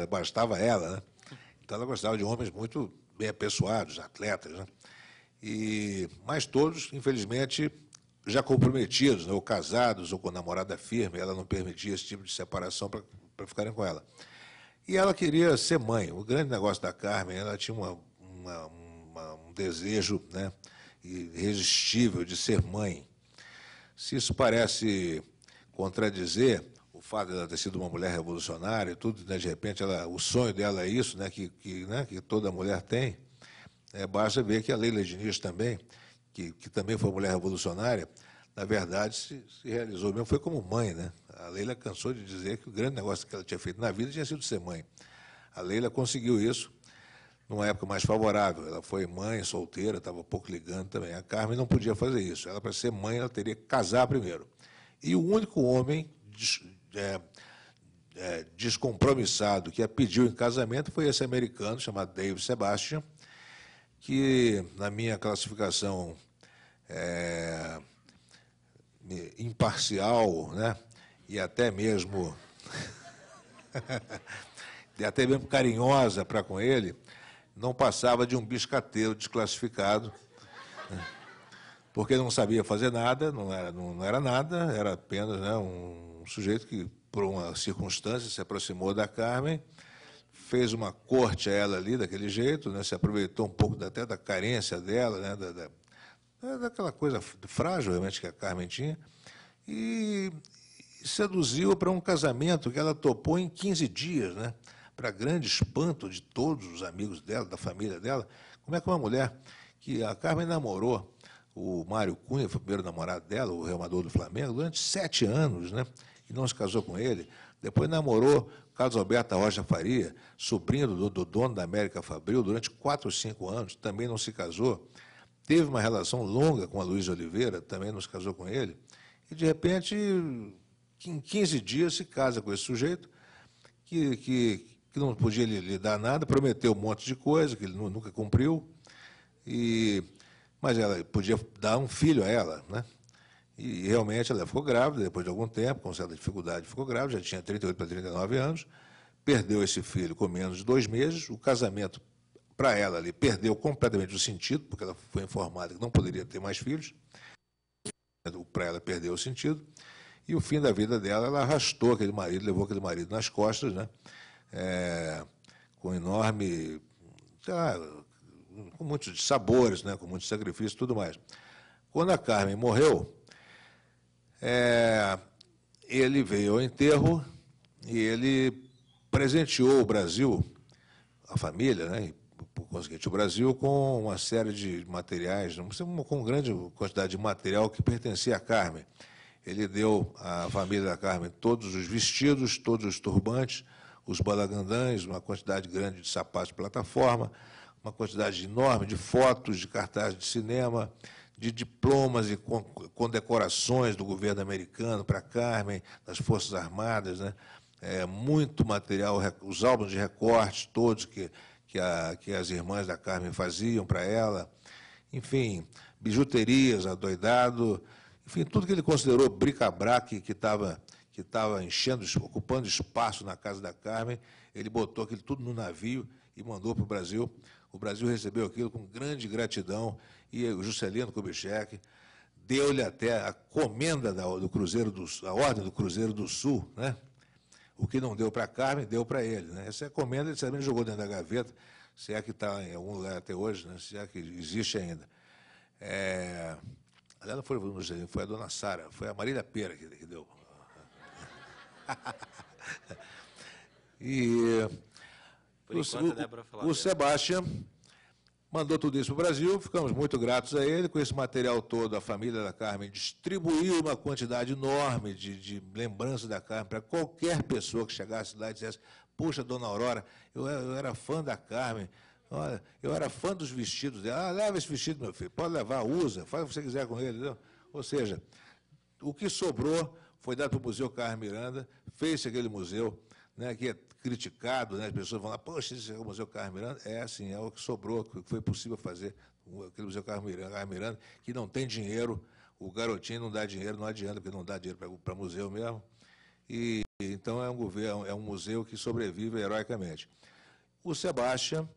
bastava ela, né? Então ela gostava de homens muito bem apessoados, atletas, né? Mas todos, infelizmente, já comprometidos, né, ou casados, ou com namorada firme, ela não permitia esse tipo de separação para ficarem com ela. E ela queria ser mãe. O grande negócio da Carmen, ela tinha um desejo, né, irresistível de ser mãe. Se isso parece contradizer o fato de ela ter sido uma mulher revolucionária e tudo, né, de repente o sonho dela é isso, né, que toda mulher tem, basta ver que a Leila Diniz também, que também foi mulher revolucionária, na verdade, se realizou mesmo, foi como mãe, né? A Leila cansou de dizer que o grande negócio que ela tinha feito na vida tinha sido ser mãe. A Leila conseguiu isso numa época mais favorável. Ela foi mãe, solteira, estava pouco ligando também. A Carmen não podia fazer isso. Ela, para ser mãe, ela teria que casar primeiro. E o único homem descompromissado que a pediu em casamento foi esse americano, chamado Dave Sebastian, que, na minha classificação imparcial, né, e até mesmo carinhosa para com ele, não passava de um biscateiro desclassificado, né, porque não sabia fazer nada, não era nada, era apenas, né, um sujeito que, por uma circunstância, se aproximou da Carmen, fez uma corte a ela ali daquele jeito, né, se aproveitou um pouco até da carência dela, né, daquela coisa frágil realmente que a Carmen tinha, e seduziu para um casamento que ela topou em 15 dias, né, para grande espanto de todos os amigos dela, da família dela. Como é que uma mulher que a Carmen namorou o Mário Cunha, foi o primeiro namorado dela, o remador do Flamengo, durante 7 anos, né, e não se casou com ele. Depois namorou Carlos Alberto da Rocha Faria, sobrinho do dono da América Fabril, durante 4 ou 5 anos, também não se casou. Teve uma relação longa com a Luísa Oliveira, também não se casou com ele. E, de repente, em 15 dias, se casa com esse sujeito que não podia lhe dar nada, prometeu um monte de coisa que ele nunca cumpriu, mas ela podia dar um filho a ela, né? E realmente ela ficou grávida, depois de algum tempo, com certa dificuldade, ficou grávida, já tinha 38 para 39 anos, perdeu esse filho com menos de 2 meses, o casamento, para ela, ali, perdeu completamente o sentido, porque ela foi informada que não poderia ter mais filhos, para ela perdeu o sentido, e o fim da vida dela, ela arrastou aquele marido, levou aquele marido nas costas, né, com enorme, sei lá, com muitos sabores, né, com muitos sacrifícios e tudo mais. Quando a Carmen morreu, ele veio ao enterro e ele presenteou o Brasil, a família, né, e, por conseguinte, o Brasil, com uma série de materiais, com uma grande quantidade de material que pertencia à Carmen. Ele deu à família da Carmen todos os vestidos, todos os turbantes, os balagandãs, uma quantidade grande de sapatos de plataforma, uma quantidade enorme de fotos, de cartazes de cinema, de diplomas e condecorações do governo americano para a Carmen, das Forças Armadas, né? Muito material, os álbuns de recortes todos que as irmãs da Carmen faziam para ela, enfim, bijuterias, adoidado, enfim, tudo que ele considerou bric-a-brac que estava ocupando espaço na casa da Carmen, ele botou aquilo tudo no navio e mandou para o Brasil. O Brasil recebeu aquilo com grande gratidão e o Juscelino Kubitschek deu-lhe até a comenda do Cruzeiro a ordem do Cruzeiro do Sul, né? O que não deu para a Carmen, deu para ele, né? Essa comenda ele também jogou dentro da gaveta, se é que está em algum lugar até hoje, né? Se é que existe ainda. Aliás, não foi o Juscelino, foi a dona Sara, foi a Marília Pera que deu. E o Sebastião mandou tudo isso para o Brasil, ficamos muito gratos a ele. Com esse material todo, a família da Carmen distribuiu uma quantidade enorme de lembranças da Carmen para qualquer pessoa que chegasse lá e dissesse: puxa, dona Aurora, eu era fã da Carmen, olha, eu era fã dos vestidos dela. Leva esse vestido, meu filho, pode levar, usa, faz o que você quiser com ele. Entendeu? Ou seja, o que sobrou foi dado para o Museu Carmen Miranda, fez aquele museu, né, que é criticado, né, as pessoas vão lá, poxa, esse é o Museu Carmen Miranda. Assim, é o que sobrou, que foi possível fazer, aquele Museu Carmen Miranda, que não tem dinheiro, o garotinho não dá dinheiro, não adianta, porque não dá dinheiro para museu mesmo. E então é um museu que sobrevive heroicamente. O Sebastião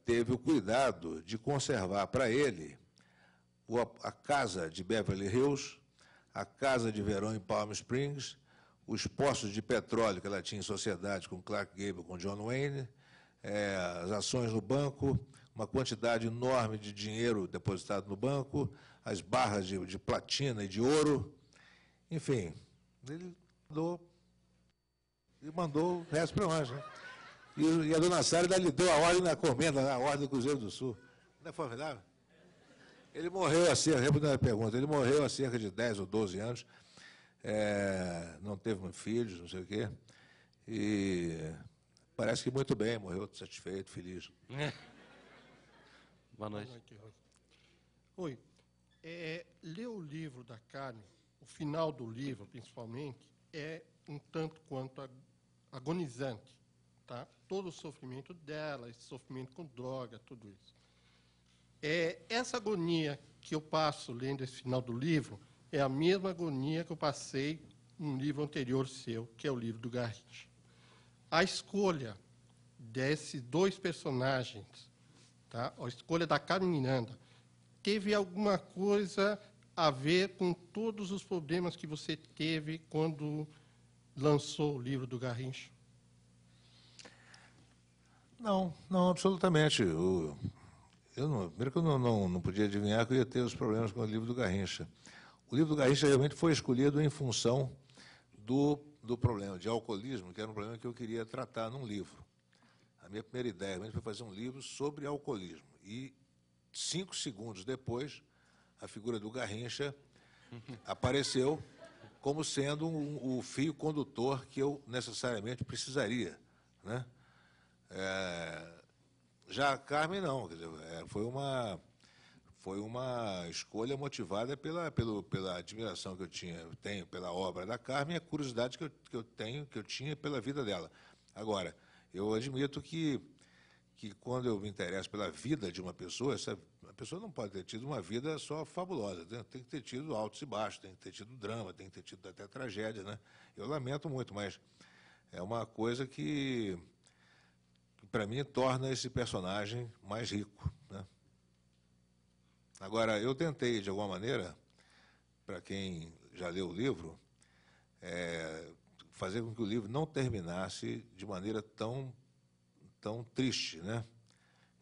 teve o cuidado de conservar para ele a casa de Beverly Hills, a casa de verão em Palm Springs, os postos de petróleo que ela tinha em sociedade com Clark Gable, com John Wayne, as ações no banco, uma quantidade enorme de dinheiro depositado no banco, as barras de platina e de ouro, enfim, ele mandou o resto para nós, né? E a dona Sara lhe deu a ordem na comenda, a ordem do Cruzeiro do Sul. Não é formidável? Ele morreu há cerca, respondendo a pergunta, ele morreu há cerca de 10 ou 12 anos, não teve filhos, não sei o quê, e parece que muito bem, morreu satisfeito, feliz. Boa noite. Oi. Ler o livro da Carmen, o final do livro, principalmente, é um tanto quanto agonizante. Tá? Todo o sofrimento dela, esse sofrimento com droga, tudo isso. Essa agonia que eu passo lendo esse final do livro é a mesma agonia que eu passei num livro anterior seu, que é o livro do Garrincha. A escolha desses dois personagens, tá? A escolha da Carmen Miranda, teve alguma coisa a ver com todos os problemas que você teve quando lançou o livro do Garrincha? Não, absolutamente. Primeiro que eu não podia adivinhar que eu ia ter os problemas com o livro do Garrincha. O livro do Garrincha realmente foi escolhido em função do problema de alcoolismo, que era um problema que eu queria tratar num livro. A minha primeira ideia realmente foi fazer um livro sobre alcoolismo. E 5 segundos depois, a figura do Garrincha apareceu como sendo o fio condutor que eu necessariamente precisaria, né? Já a Carmen não, quer dizer, foi uma escolha motivada pela admiração que eu tenho pela obra da Carmen e a curiosidade que eu tinha pela vida dela. Agora, eu admito que quando eu me interesso pela vida de uma pessoa, a pessoa não pode ter tido uma vida só fabulosa, tem que ter tido altos e baixos, tem que ter tido drama, tem que ter tido até tragédia, né? Eu lamento muito, mas é uma coisa que para mim, torna esse personagem mais rico, né? Agora, eu tentei, de alguma maneira, para quem já leu o livro, fazer com que o livro não terminasse de maneira tão triste, né?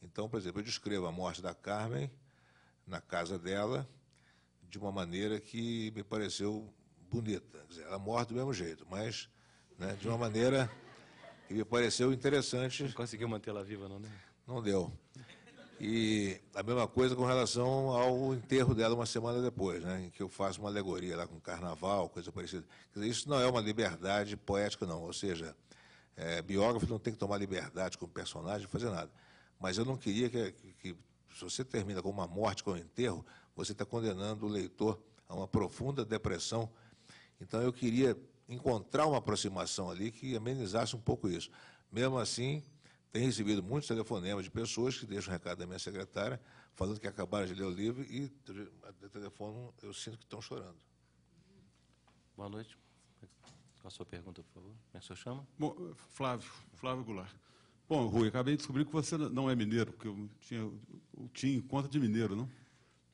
Então, por exemplo, eu descrevo a morte da Carmen na casa dela de uma maneira que me pareceu bonita. Quer dizer, ela morre do mesmo jeito, mas, né, de uma maneira que me pareceu interessante. Não conseguiu mantê-la viva, não, né? Não deu. E a mesma coisa com relação ao enterro dela uma semana depois, né, em que eu faço uma alegoria lá com carnaval, coisa parecida. Quer dizer, isso não é uma liberdade poética, não. Ou seja, biógrafo não tem que tomar liberdade como personagem, fazer nada. Mas eu não queria que se você termina com uma morte, com um enterro, você está condenando o leitor a uma profunda depressão. Então, eu queria encontrar uma aproximação ali que amenizasse um pouco isso. Mesmo assim, tenho recebido muitos telefonemas de pessoas que deixam um recado da minha secretária, falando que acabaram de ler o livro e, no telefone, eu sinto que estão chorando. Boa noite. Qual a sua pergunta, por favor? Como é que o senhor chama? Bom, Flávio Goulart. Bom, Rui, acabei de descobrir que você não é mineiro, porque eu tinha conta de mineiro, não?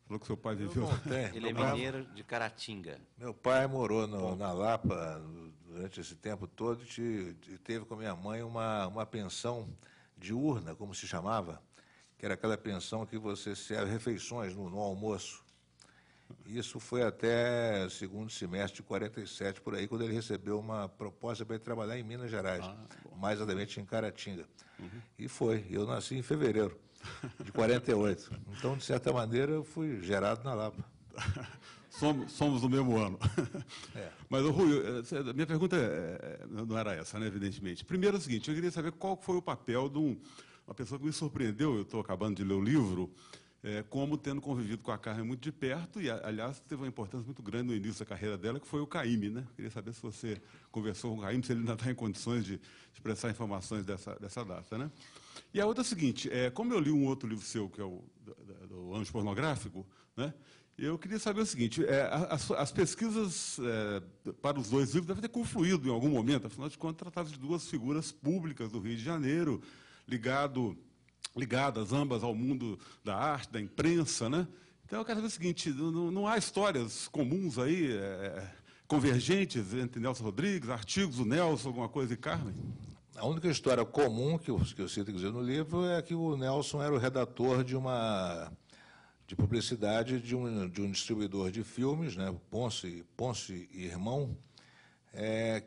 Falou que seu pai viveu... Ele é mineiro de Caratinga. Meu pai morou na Lapa durante esse tempo todo e teve com a minha mãe uma pensão diurna, como se chamava, que era aquela pensão que você serve refeições no almoço. Isso foi até segundo semestre de 47, por aí, quando ele recebeu uma proposta para ele trabalhar em Minas Gerais, mais exatamente em Caratinga. E foi. Eu nasci em fevereiro de 48. Então, de certa maneira, eu fui gerado na Lapa. Somos do mesmo ano. Mas, Rui, minha pergunta não era essa, né, evidentemente. Primeiro é o seguinte, eu queria saber qual foi o papel de uma pessoa que me surpreendeu, eu estou acabando de ler o livro, como tendo convivido com a Carmen muito de perto, e, aliás, teve uma importância muito grande no início da carreira dela, que foi o Caymmi, né? Queria saber se você conversou com o Caymmi, se ele ainda está em condições de prestar informações dessa data, né? E a outra é a seguinte, como eu li um outro livro seu, que é o do Anjo Pornográfico, né? Eu queria saber o seguinte, as pesquisas para os dois livros devem ter confluído em algum momento, afinal de contas, tratavam de duas figuras públicas do Rio de Janeiro, ligadas ambas ao mundo da arte, da imprensa, né? Então, eu quero saber o seguinte, não há histórias comuns aí, convergentes entre Nelson Rodrigues, artigos do Nelson, alguma coisa, e Carmen? A única história comum que eu cito no livro é que o Nelson era o redator de publicidade de um distribuidor de filmes, né, Ponce e Irmão,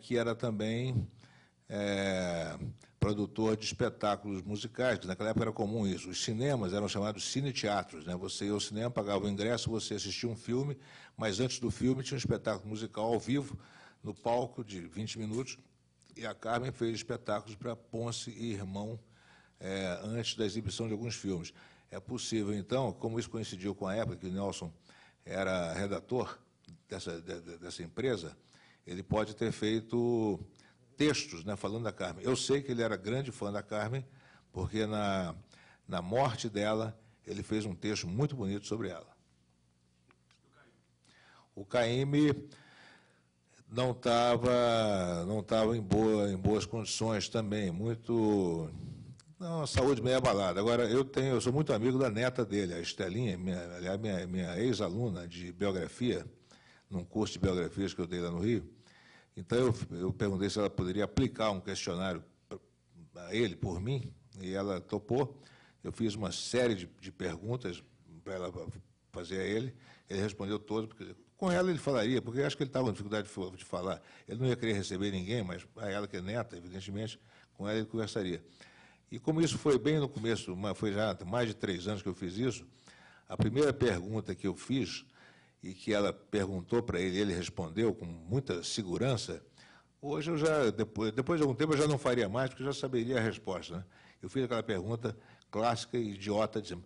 que era também produtor de espetáculos musicais, que naquela época era comum isso. Os cinemas eram chamados cineteatros, né? Você ia ao cinema, pagava o ingresso, você assistia um filme, mas antes do filme tinha um espetáculo musical ao vivo, no palco, de 20 minutos, e a Carmen fez espetáculos para Ponce e Irmão, antes da exibição de alguns filmes. É possível, então, como isso coincidiu com a época que o Nelson era redator dessa empresa, ele pode ter feito textos, né, falando da Carmen. Eu sei que ele era grande fã da Carmen, porque na morte dela, ele fez um texto muito bonito sobre ela. O Caymmi não estava em boas condições também, muito... Não, saúde meio abalada. Agora, eu sou muito amigo da neta dele, a Estelinha, minha ex-aluna de biografia, num curso de biografias que eu dei lá no Rio. Então, eu perguntei se ela poderia aplicar um questionário a ele, por mim, e ela topou. Eu fiz uma série de perguntas para ela fazer a ele. Ele respondeu todas, porque com ela ele falaria, porque eu acho que ele estava com dificuldade de falar. Ele não ia querer receber ninguém, mas a ela, que é neta, evidentemente, com ela ele conversaria. E como isso foi bem no começo, foi já há mais de 3 anos que eu fiz isso, a primeira pergunta que eu fiz, e que ela perguntou para ele, ele respondeu com muita segurança, hoje eu já, depois de algum tempo, eu já não faria mais, porque eu já saberia a resposta, né? Eu fiz aquela pergunta clássica e idiota, dizendo,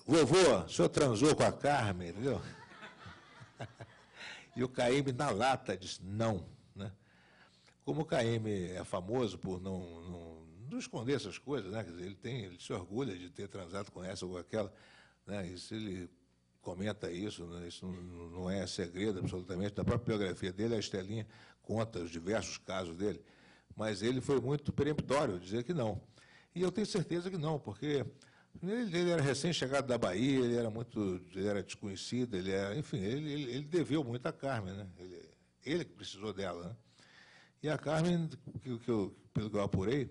vovô, o senhor transou com a Carmen, entendeu? E o Caymmi, na lata, disse não, né? Como o Caymmi é famoso por não esconder essas coisas, né? Quer dizer, ele se orgulha de ter transado com essa ou com aquela, né? E se ele comenta isso, né? Isso não é segredo absolutamente, da própria biografia dele, a Estelinha conta os diversos casos dele, mas ele foi muito peremptório dizer que não. E eu tenho certeza que não, porque ele era recém-chegado da Bahia, ele era desconhecido, enfim, ele deveu muito à Carmen, né? Ele que precisou dela, né? E a Carmen, pelo que eu apurei,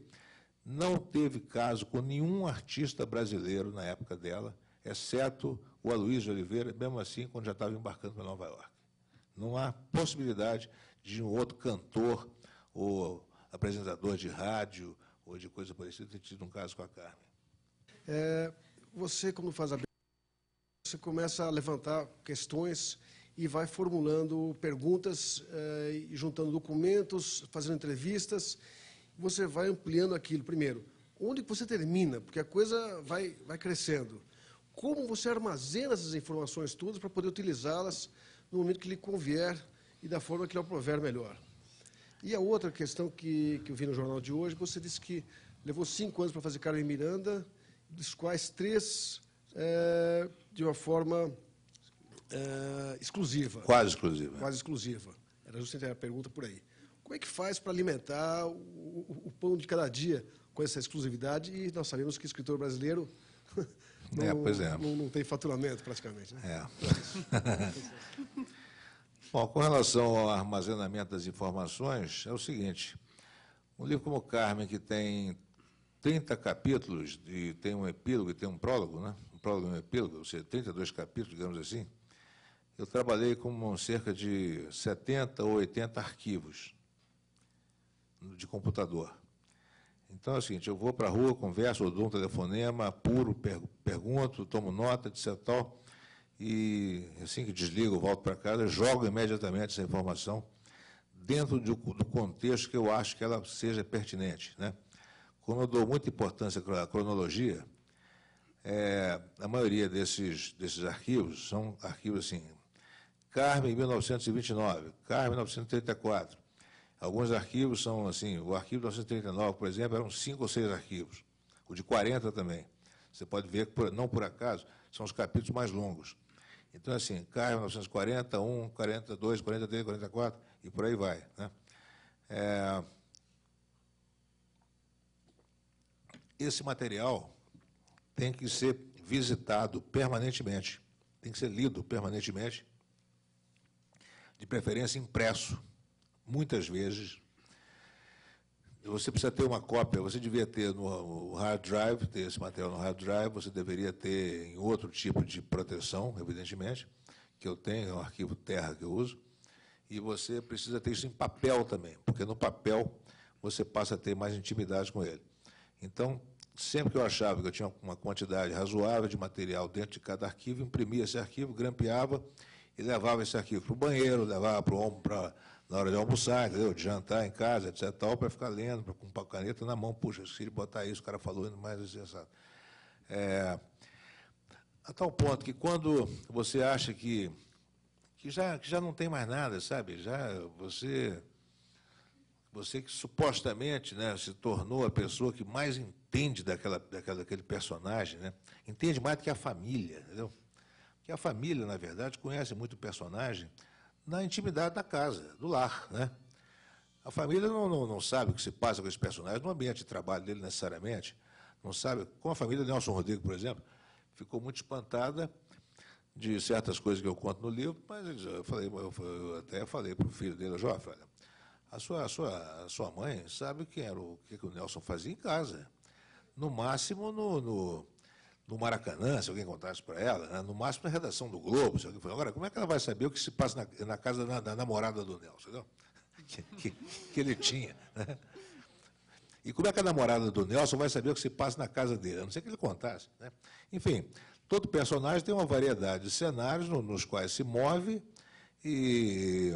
não teve caso com nenhum artista brasileiro na época dela, exceto o Aloysio Oliveira, mesmo assim, quando já estava embarcando para Nova York. Não há possibilidade de um outro cantor ou apresentador de rádio ou de coisa parecida ter tido um caso com a Carmen. Você, quando faz você começa a levantar questões e vai formulando perguntas, juntando documentos, fazendo entrevistas. Você vai ampliando aquilo. Primeiro, onde você termina? Porque a coisa vai crescendo. Como você armazena essas informações todas para poder utilizá-las no momento que lhe convier e da forma que lhe aprover melhor? E a outra questão que eu vi no jornal de hoje, você disse que levou 5 anos para fazer Carmen Miranda, dos quais 3 de uma forma exclusiva. Quase exclusiva. Quase exclusiva. Era justamente a pergunta por aí. Como é que faz para alimentar o pão de cada dia com essa exclusividade? E nós sabemos que o escritor brasileiro não tem faturamento, praticamente. Né? Bom, com relação ao armazenamento das informações, é o seguinte, um livro como Carmen, que tem 30 capítulos, e tem um epílogo e tem um prólogo, né? Um prólogo e um epílogo, ou seja, 32 capítulos, digamos assim, eu trabalhei com cerca de 70 ou 80 arquivos de computador. Então, é o seguinte, eu vou para a rua, converso, eu dou um telefonema, apuro, pergunto, tomo nota, etc. Tal, e assim que desligo, volto para casa, jogo imediatamente essa informação dentro do contexto que eu acho que ela seja pertinente, né? Como eu dou muita importância à cronologia, a maioria desses arquivos são arquivos assim, Carmen, 1929, Carmen, 1934. Alguns arquivos são assim, o arquivo de 1939, por exemplo, eram 5 ou 6 arquivos, o de 40 também. Você pode ver que, não por acaso, são os capítulos mais longos. Então, assim, Carmen, 1940, 1, 42, 43, 44, e por aí vai, né? Esse material tem que ser visitado permanentemente, tem que ser lido permanentemente, de preferência impresso. Muitas vezes, você precisa ter uma cópia, você devia ter no hard drive, ter esse material no hard drive, você deveria ter em outro tipo de proteção, evidentemente, que eu tenho, é um arquivo Terra que eu uso, e você precisa ter isso em papel também, porque no papel você passa a ter mais intimidade com ele. Então, sempre que eu achava que eu tinha uma quantidade razoável de material dentro de cada arquivo, imprimia esse arquivo, grampeava e levava esse arquivo para o banheiro, levava na hora de almoçar, entendeu? De jantar em casa, etc., para ficar lendo, com a caneta na mão. Puxa, esqueci de botar isso, o cara falou mais assim, sabe? A tal ponto que, quando você acha que já não tem mais nada, sabe? Você que supostamente, né, se tornou a pessoa que mais entende daquele personagem, né? Entende mais do que a família, entendeu? Porque a família, na verdade, conhece muito o personagem na intimidade da casa, do lar, né? A família não sabe o que se passa com esse personagem no ambiente de trabalho dele, necessariamente. Não sabe. Como a família de Nelson Rodrigues, por exemplo, ficou muito espantada de certas coisas que eu conto no livro, mas eu até falei para o filho dele, Joffre, olha, a sua mãe sabe o que o Nelson fazia em casa. No máximo no Maracanã, se alguém contasse para ela, né? No máximo na redação do Globo. Se alguém falou, agora, como é que ela vai saber o que se passa na casa da namorada do Nelson, entendeu? Que ele tinha, né? E como é que a namorada do Nelson vai saber o que se passa na casa dele? A não ser que ele contasse, né? Enfim, todo personagem tem uma variedade de cenários nos quais se move, e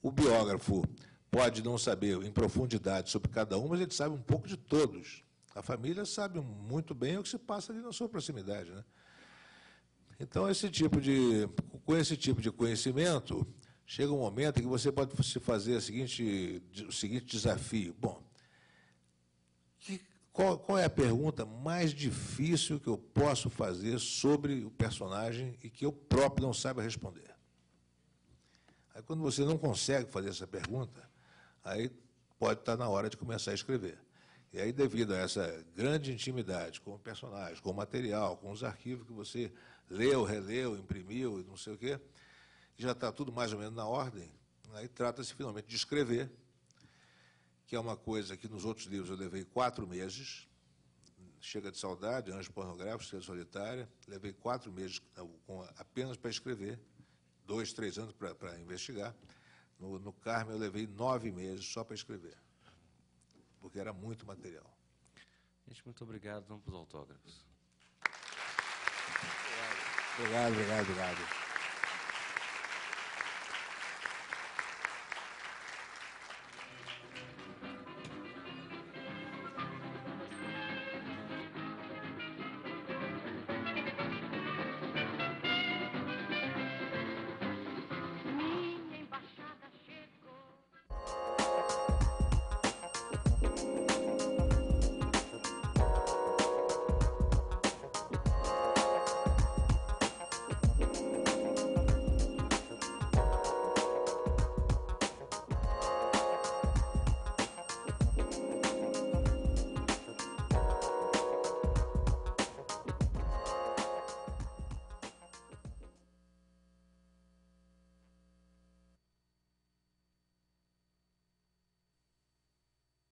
o biógrafo pode não saber em profundidade sobre cada um, mas ele sabe um pouco de todos. A família sabe muito bem o que se passa ali na sua proximidade, né? Então, com esse tipo de conhecimento, chega um momento em que você pode se fazer o seguinte desafio. Bom, qual é a pergunta mais difícil que eu posso fazer sobre o personagem e que eu próprio não saiba responder? Aí, quando você não consegue fazer essa pergunta, aí pode estar na hora de começar a escrever. E aí, devido a essa grande intimidade com o personagem, com o material, com os arquivos que você leu, releu, imprimiu, e não sei o quê, já está tudo mais ou menos na ordem, aí trata-se finalmente de escrever, que é uma coisa que nos outros livros eu levei 4 meses, Chega de Saudade, Anjo Pornográfico, Estrela Solitária, levei 4 meses apenas para escrever, 2, 3 anos para investigar. No Carmen eu levei 9 meses só para escrever, porque era muito material. Gente, muito obrigado. Vamos para os autógrafos. Obrigado.